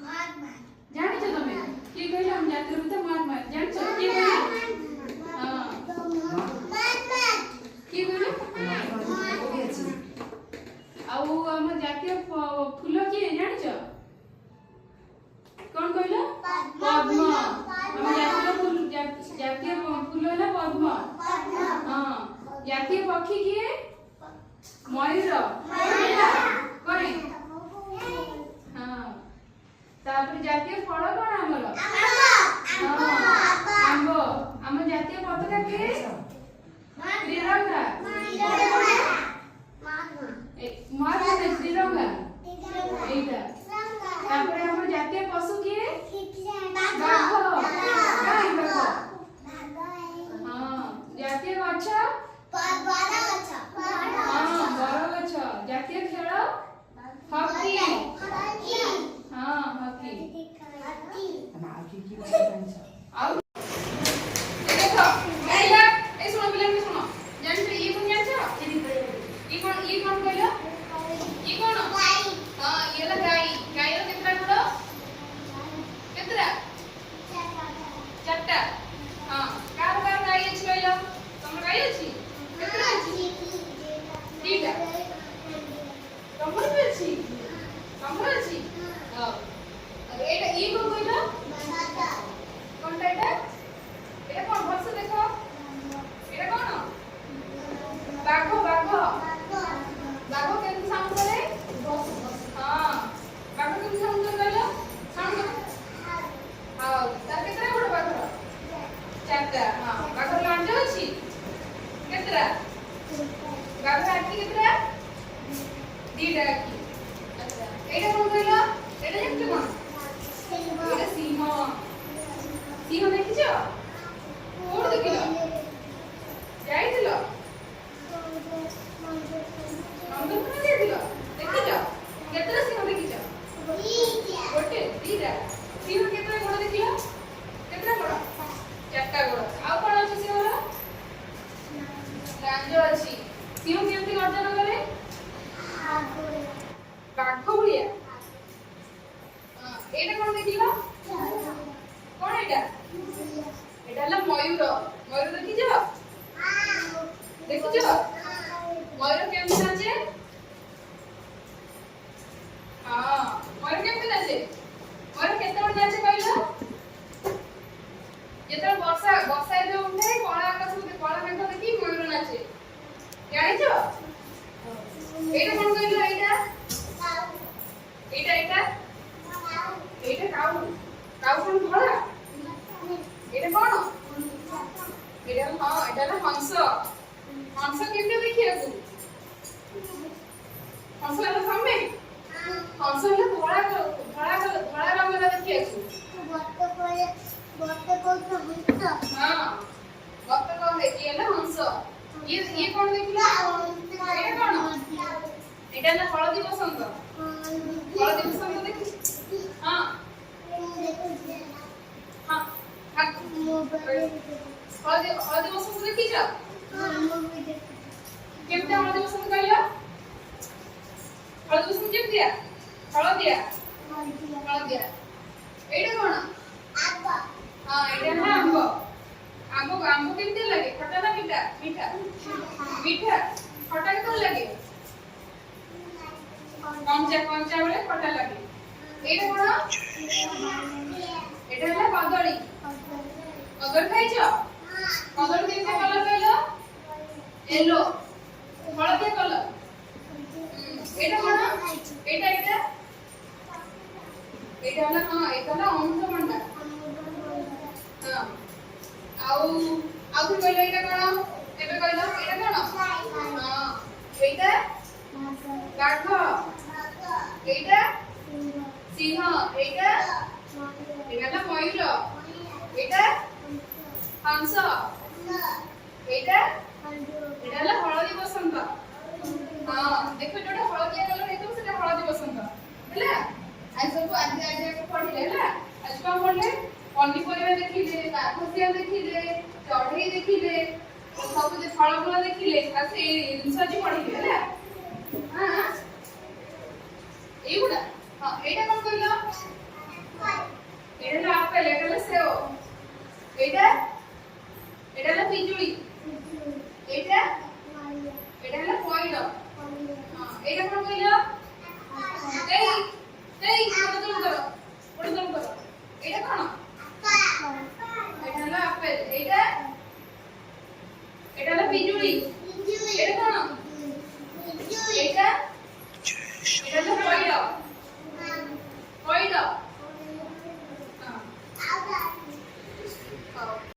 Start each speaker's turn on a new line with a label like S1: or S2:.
S1: जानिछ तमे के कहले हम जातिर त महात्मा जानिछ के कहले हां के कहले आउ हम जातीय फूल के जानिछ कोन कहले पद्म हम जातीय फूल है पद्म हां जातीय पक्षी के मयूर कोन हां तापर जातीय फल कोन हमर आंबो हम जातीय पताका के त्रिरंगा महात्मा त्रिरंगा एटा तापर हम जातीय पशु के बाघ हां जातीय गछ बरगछ जातीय खेल हॉकी हां हॉकी आउ देखो ए सुनो पिला के सुनो जान ये कोन जान छ ये कोन कहलो ये कोन हां ये ला गाय रो केतरा गुड़ केतरा चारटा हां कार गाय अछि कहलो तुम गाय अछि केतरा अछि दीटा कमर पे अछि हां एटा ई को कहलो कोनटा एटा कोन भरसे देखो एटा कोन बाघ केन साउंड करे हां बाघ केन साउंड कहलो साउंड हां तार केतरा बड़ बाघ चारटा हां बाघ लांड अछि केतरा बाघ आखी केतरा दीटा आखी अच्छा एटा कोन कहलो एटा जेते कोन एटा सिंह देखिछ कोन देखिलो जाइथिलो नंदन कोन जाइथिलो देखिछ केतरा सिंह देखिछ गोटे दीटा सिंह केतरा गोड़ देखिलो केतरा गोड़ चारटा गोड़ आ कोन अछि सिंहर लांज अछि सिंह केमति गर्जन करे बाघ भलिया एटा कोन देखिलो कोन एटा एटा मयूर देखिछ देखिछ मयूर केमति नाचे हां मयूर केमति नाचे मयूर केते बड़ नाचे कहलो जेते वर्षा जो उठे कला आकाश में कला मेघ देखि मयूर नाचे जानिछ एटा कोन कहलो एटा काऊ कोन भला एटा कोन एटा हां एटा हंस केमते देखिया तू हंस ला सामने हंस ला धोला रंग ला देखिया तू बत्त को हां बत्त को देखिए ना हंस ये कोन देखिला एटा कोन एटा ना हळदी बसंत देखि हां हां हळदी बसंत देखिछ केमते हळदी बसंत कहलो हळदी बसंत केमतिया हळदिया एटा कोन हां एटा ना आंबो केमते लागे खट्टा ना मीठा खट्टा केते लागे कंचा बेले खट्टा लागे एटा कोन एटा हला कदली खाइछ कदली केमते कलर कहलो येलो हळदिया कलर एटा कोन एटा हला हां एटा हला अमृतभंडा हां आउ कहलो एटा कोन एबे कहलो एटा कोन हां एटा बाघ एटा सिंह एटा एटा मयूर एटा हंस एटा हळदी बसंत हां देखो जोटा हळदिया कलर हेतो सेटा हळदी बसंत हैला आज सब आज पढिले हैला आज कोन पढले पन्नीपरिबा देखिले काखसिया देखिले चढ़ई देखिले सब जे फल फल देखिले आ से जिंस जी पढिले हैला हां एगुडा हां एटा कोन कहलो ଏଇଟା କଣ କହିଲ? ଏଇ ଏଇ ଗୋଟେ ତମ କର ଏଇଟା କଣ?